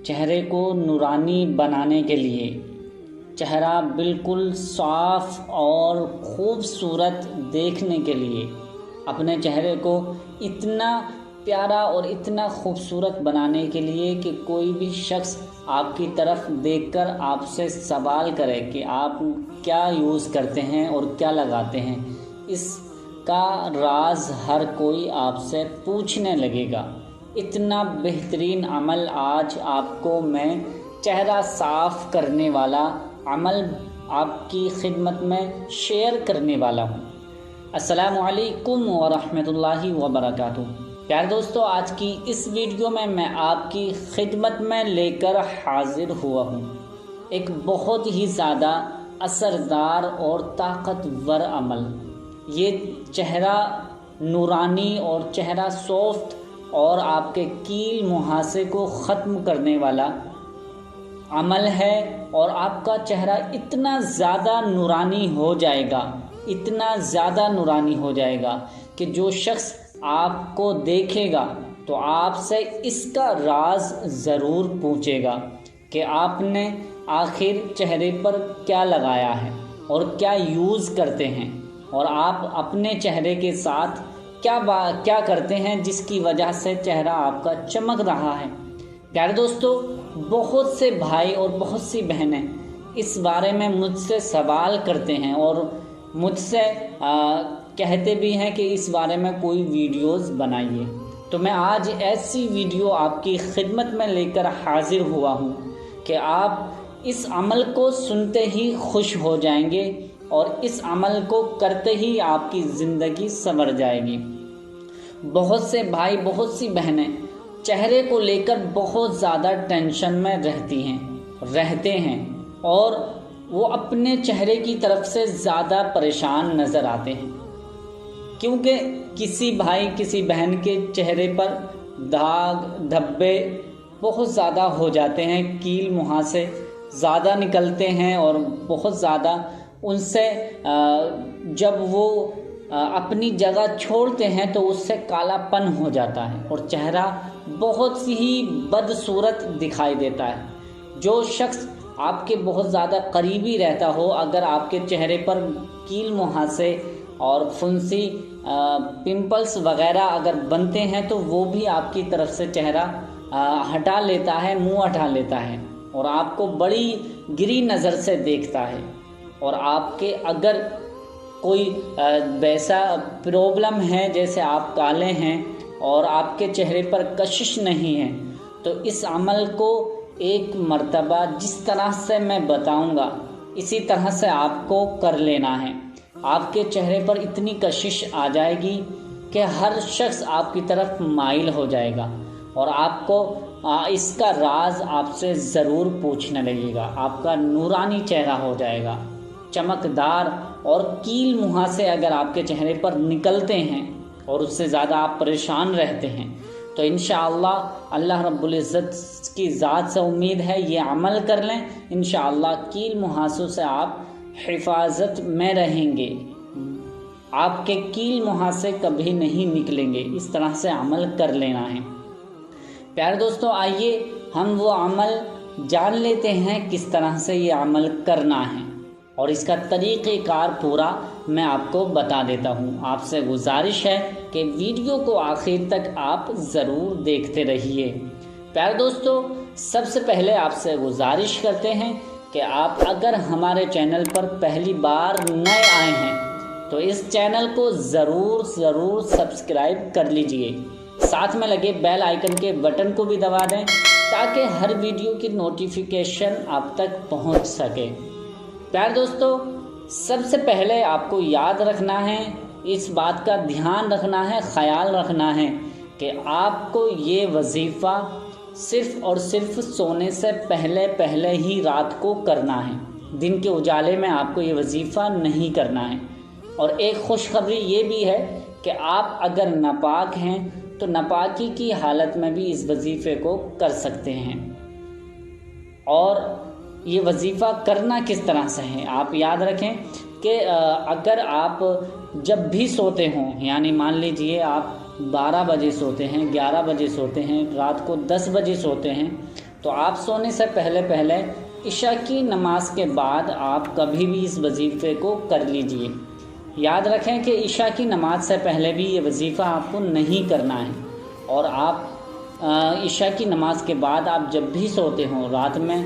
چہرے کو نورانی بنانے کے لیے، چہرہ بالکل صاف اور خوبصورت دیکھنے کے لیے، اپنے چہرے کو اتنا پیارا اور اتنا خوبصورت بنانے کے لیے کہ کوئی بھی شخص آپ کی طرف دیکھ کر آپ سے سوال کرے کہ آپ کیا یوز کرتے ہیں اور کیا لگاتے ہیں، اس کا راز ہر کوئی آپ سے پوچھنے لگے گا۔ اتنا بہترین عمل آج آپ کو میں چہرہ صاف کرنے والا عمل آپ کی خدمت میں شیئر کرنے والا ہوں۔ السلام علیکم ورحمۃ اللہ وبرکاتہ۔ پیارے دوستو، آج کی اس ویڈیو میں آپ کی خدمت میں لے کر حاضر ہوا ہوں ایک بہت ہی زیادہ اثردار اور طاقتور عمل۔ یہ چہرہ نورانی اور چہرہ سافٹ اور آپ کے کیل مہاسے کو ختم کرنے والا عمل ہے، اور آپ کا چہرہ اتنا زیادہ نورانی ہو جائے گا، اتنا زیادہ نورانی ہو جائے گا کہ جو شخص آپ کو دیکھے گا تو آپ سے اس کا راز ضرور پوچھے گا کہ آپ نے آخر چہرے پر کیا لگایا ہے اور کیا یوز کرتے ہیں، اور آپ اپنے چہرے کے ساتھ کیا کرتے ہیں جس کی وجہ سے چہرہ آپ کا چمک رہا ہے۔ پیارے دوستو، بہت سے بھائی اور بہت سی بہنیں اس بارے میں مجھ سے سوال کرتے ہیں اور مجھ سے کہتے بھی ہیں کہ اس بارے میں کوئی ویڈیوز بنائیے۔ تو میں آج ایسی ویڈیو آپ کی خدمت میں لے کر حاضر ہوا ہوں کہ آپ اس عمل کو سنتے ہی خوش ہو جائیں گے اور اس عمل کو کرتے ہی آپ کی زندگی سنور جائے گی۔ بہت سے بھائی، بہت سی بہنیں چہرے کو لے کر بہت زیادہ ٹینشن میں رہتے ہیں اور وہ اپنے چہرے کی طرف سے زیادہ پریشان نظر آتے ہیں، کیونکہ کسی بھائی کسی بہن کے چہرے پر داغ دھبے بہت زیادہ ہو جاتے ہیں، کیل مہاسے زیادہ نکلتے ہیں اور بہت زیادہ ان سے جب وہ اپنی جگہ چھوڑتے ہیں تو اس سے کالا پن ہو جاتا ہے اور چہرہ بہت ہی بدصورت دکھائی دیتا ہے۔ جو شخص آپ کے بہت زیادہ قریبی رہتا ہو، اگر آپ کے چہرے پر کیل مہاسے اور فنسی پمپلس وغیرہ اگر بنتے ہیں تو وہ بھی آپ کی طرف سے چہرہ ہٹا لیتا ہے، منہ ہٹا لیتا ہے اور آپ کو بڑی گری نظر سے دیکھتا ہے۔ اور آپ کے اگر کوئی ویسا پرابلم ہے جیسے آپ کالے ہیں اور آپ کے چہرے پر کشش نہیں ہے، تو اس عمل کو ایک مرتبہ جس طرح سے میں بتاؤں گا اسی طرح سے آپ کو کر لینا ہے۔ آپ کے چہرے پر اتنی کشش آ جائے گی کہ ہر شخص آپ کی طرف مائل ہو جائے گا اور آپ کو اس کا راز آپ سے ضرور پوچھنے لگے گا۔ آپ کا نورانی چہرہ ہو جائے گا، چمکدار، اور کیل مہاسے اگر آپ کے چہرے پر نکلتے ہیں اور اس سے زیادہ آپ پریشان رہتے ہیں تو انشاءاللہ اللہ رب العزت کی ذات سے امید ہے یہ عمل کر لیں، انشاءاللہ کیل مہاسوں سے آپ حفاظت میں رہیں گے، آپ کے کیل مہاسے کبھی نہیں نکلیں گے۔ اس طرح سے عمل کر لینا ہے۔ پیارے دوستو، آئیے ہم وہ عمل جان لیتے ہیں کس طرح سے یہ عمل کرنا ہے، اور اس کا طریقہ کار پورا میں آپ کو بتا دیتا ہوں۔ آپ سے گزارش ہے کہ ویڈیو کو آخر تک آپ ضرور دیکھتے رہیے۔ پیارے دوستو، سب سے پہلے آپ سے گزارش کرتے ہیں کہ آپ اگر ہمارے چینل پر پہلی بار نئے آئے ہیں تو اس چینل کو ضرور سبسکرائب کر لیجئے، ساتھ میں لگے بیل آئیکن کے بٹن کو بھی دبا دیں تاکہ ہر ویڈیو کی نوٹیفیکیشن آپ تک پہنچ سکے۔ پیارے دوستو، سب سے پہلے آپ کو یاد رکھنا ہے، اس بات کا دھیان رکھنا ہے، خیال رکھنا ہے کہ آپ کو یہ وظیفہ صرف اور صرف سونے سے پہلے ہی رات کو کرنا ہے، دن کے اجالے میں آپ کو یہ وظیفہ نہیں کرنا ہے۔ اور ایک خوشخبری یہ بھی ہے کہ آپ اگر ناپاک ہیں تو ناپاکی کی حالت میں بھی اس وظیفے کو کر سکتے ہیں۔ اور یہ وظیفہ کرنا کس طرح سے ہے، آپ یاد رکھیں کہ اگر آپ جب بھی سوتے ہوں، یعنی مان لیجئے آپ 12 بجے سوتے ہیں، 11 بجے سوتے ہیں، رات کو 10 بجے سوتے ہیں، تو آپ سونے سے پہلے عشاء کی نماز کے بعد آپ کبھی بھی اس وظیفے کو کر لیجئے۔ یاد رکھیں کہ عشاء کی نماز سے پہلے بھی یہ وظیفہ آپ کو نہیں کرنا ہے، اور آپ عشاء کی نماز کے بعد آپ جب بھی سوتے ہوں رات میں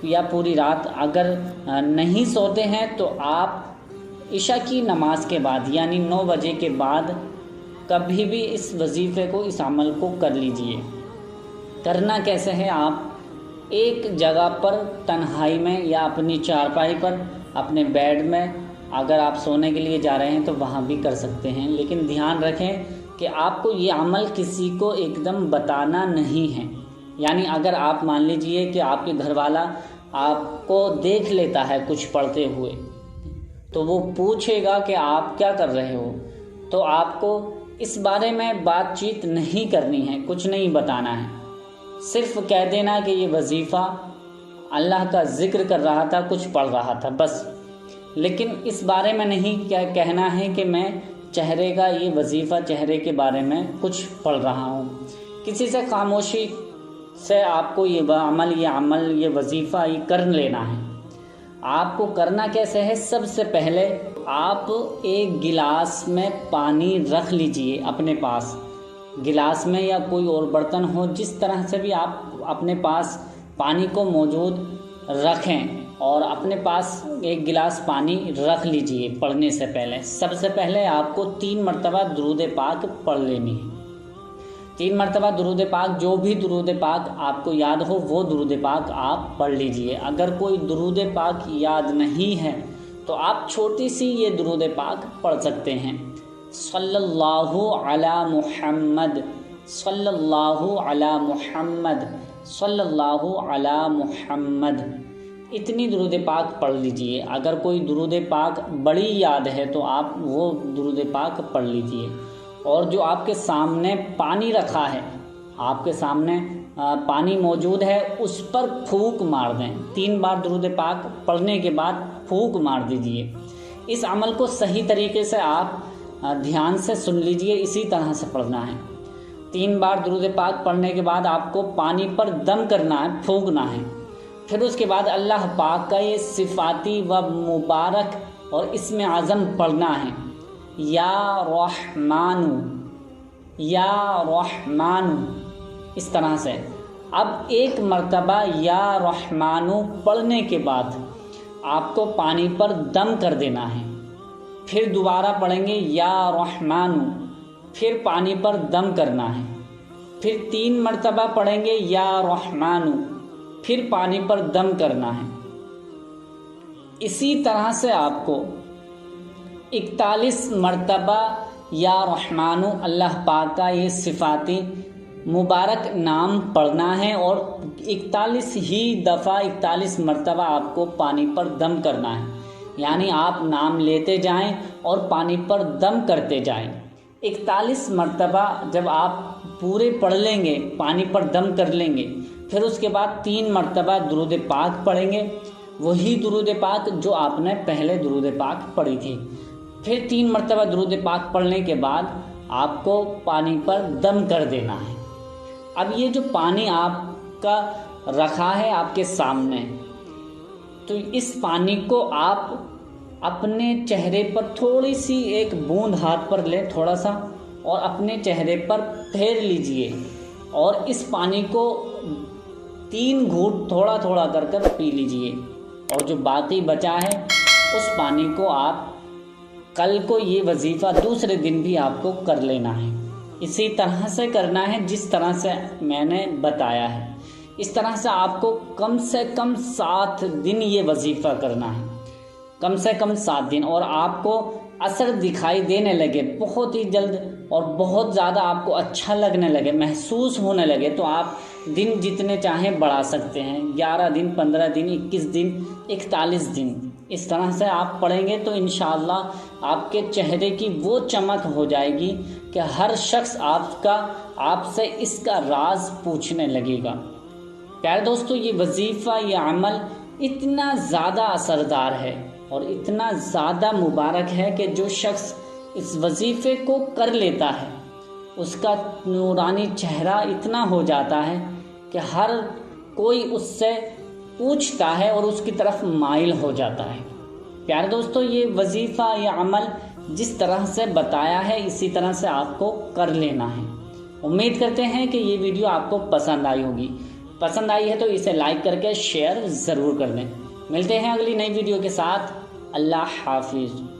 یا پوری رات اگر نہیں سوتے ہیں تو آپ عشاء کی نماز کے بعد یعنی 9 بجے کے بعد کبھی بھی اس وظیفے کو، اس عمل کو کر لیجئے۔ کرنا کیسے ہے؟ آپ ایک جگہ پر تنہائی میں یا اپنی چارپائی پر، اپنے بیڈ میں، اگر آپ سونے کے لیے جا رہے ہیں تو وہاں بھی کر سکتے ہیں، لیکن دھیان رکھیں کہ آپ کو یہ عمل کسی کو ایک دم بتانا نہیں ہے۔ یعنی اگر آپ مان لیجئے کہ آپ کے گھر والا آپ کو دیکھ لیتا ہے کچھ پڑھتے ہوئے تو وہ پوچھے گا کہ آپ کیا کر رہے ہو، تو آپ کو اس بارے میں بات چیت نہیں کرنی ہے، کچھ نہیں بتانا ہے، صرف کہہ دینا کہ یہ وظیفہ اللہ کا ذکر کر رہا تھا، کچھ پڑھ رہا تھا، بس۔ لیکن اس بارے میں نہیں کیا کہنا ہے کہ میں چہرے کا یہ وظیفہ، چہرے کے بارے میں کچھ پڑھ رہا ہوں۔ کسی سے خاموشی سے آپ کو یہ عمل، یہ وظیفہ یہ کر لینا ہے۔ آپ کو کرنا کیسے ہے؟ سب سے پہلے آپ ایک گلاس میں پانی رکھ لیجئے اپنے پاس، گلاس میں یا کوئی اور برتن ہو، جس طرح سے بھی آپ اپنے پاس پانی کو موجود رکھیں، اور اپنے پاس ایک گلاس پانی رکھ لیجئے پڑھنے سے پہلے۔ سب سے پہلے آپ کو 3 مرتبہ درود پاک پڑھ لینی ہے۔ 3 مرتبہ درود پاک، جو بھی درود پاک آپ کو یاد ہو وہ درود پاک آپ پڑھ لیجئے۔ اگر کوئی درود پاک یاد نہیں ہے تو آپ چھوٹی سی یہ درود پاک پڑھ سکتے ہیں، صلی اللہ علی محمد، صلی اللہ علی محمد، صلی اللہ علی محمد، اتنی درود پاک پڑھ لیجئے۔ اگر کوئی درود پاک بڑی یاد ہے تو آپ وہ درود پاک پڑھ لیجئے، اور جو آپ کے سامنے پانی رکھا ہے، آپ کے سامنے پانی موجود ہے، اس پر پھونک مار دیں۔ 3 بار درود پاک پڑھنے کے بعد پھونک مار دیجئے۔ اس عمل کو صحیح طریقے سے آپ دھیان سے سن لیجئے، اسی طرح سے پڑھنا ہے۔ 3 بار درود پاک پڑھنے کے بعد آپ کو پانی پر دم کرنا ہے، پھونکنا ہے۔ پھر اس کے بعد اللہ پاک کا یہ صفاتی و مبارک اور اسم اعظم پڑھنا ہے، یا رحمان، یا رحمان، اس طرح سے۔ اب ایک مرتبہ یا رحمان پڑھنے کے بعد آپ کو پانی پر دم کر دینا ہے، پھر دوبارہ پڑھیں گے یا رحمان، پھر پانی پر دم کرنا ہے، پھر 3 مرتبہ پڑھیں گے یا رحمان، پھر پانی پر دم کرنا ہے۔ اسی طرح سے آپ کو 41 مرتبہ یا رحمان اللہ پاک کا یہ صفاتی مبارک نام پڑھنا ہے، اور 41 ہی دفعہ 41 مرتبہ آپ کو پانی پر دم کرنا ہے۔ یعنی آپ نام لیتے جائیں اور پانی پر دم کرتے جائیں۔ 41 مرتبہ جب آپ پورے پڑھ لیں گے، پانی پر دم کر لیں گے، پھر اس کے بعد 3 مرتبہ درود پاک پڑھیں گے، وہی درود پاک جو آپ نے پہلے درود پاک پڑھی تھی۔ پھر 3 مرتبہ درود پاک پڑھنے کے بعد آپ کو پانی پر دم کر دینا ہے۔ اب یہ جو پانی آپ کا رکھا ہے آپ کے سامنے، تو اس پانی کو آپ اپنے چہرے پر تھوڑی سی ایک بوند ہاتھ پر لیں، تھوڑا سا، اور اپنے چہرے پر پھیر لیجئے، اور اس پانی کو 3 گھونٹ تھوڑا تھوڑا کر پی لیجئے، اور جو باقی بچا ہے اس پانی کو آپ کل کو یہ وظیفہ دوسرے دن بھی آپ کو کر لینا ہے۔ اسی طرح سے کرنا ہے جس طرح سے میں نے بتایا ہے۔ اس طرح سے آپ کو کم سے کم 7 دن یہ وظیفہ کرنا ہے، کم سے کم 7 دن، اور آپ کو اثر دکھائی دینے لگے بہت ہی جلد، اور بہت زیادہ آپ کو اچھا لگنے لگے، محسوس ہونے لگے، تو آپ دن جتنے چاہیں بڑھا سکتے ہیں، 11 دن، 15 دن، 21 دن، 41 دن، اس طرح سے آپ پڑھیں گے تو انشاءاللہ آپ کے چہرے کی وہ چمک ہو جائے گی کہ ہر شخص آپ سے اس کا راز پوچھنے لگے گا۔ پیارے دوستو، یہ وظیفہ، یہ عمل اتنا زیادہ اثردار ہے اور اتنا زیادہ مبارک ہے کہ جو شخص اس وظیفے کو کر لیتا ہے اس کا نورانی چہرہ اتنا ہو جاتا ہے کہ ہر کوئی اس سے پوچھتا ہے اور اس کی طرف مائل ہو جاتا ہے۔ پیارے دوستو، یہ وظیفہ، یہ عمل جس طرح سے بتایا ہے اسی طرح سے آپ کو کر لینا ہے۔ امید کرتے ہیں کہ یہ ویڈیو آپ کو پسند آئی ہوگی۔ پسند آئی ہے تو اسے لائک کر کے شیئر ضرور کر دیں۔ ملتے ہیں اگلی نئی ویڈیو کے ساتھ۔ اللہ حافظ۔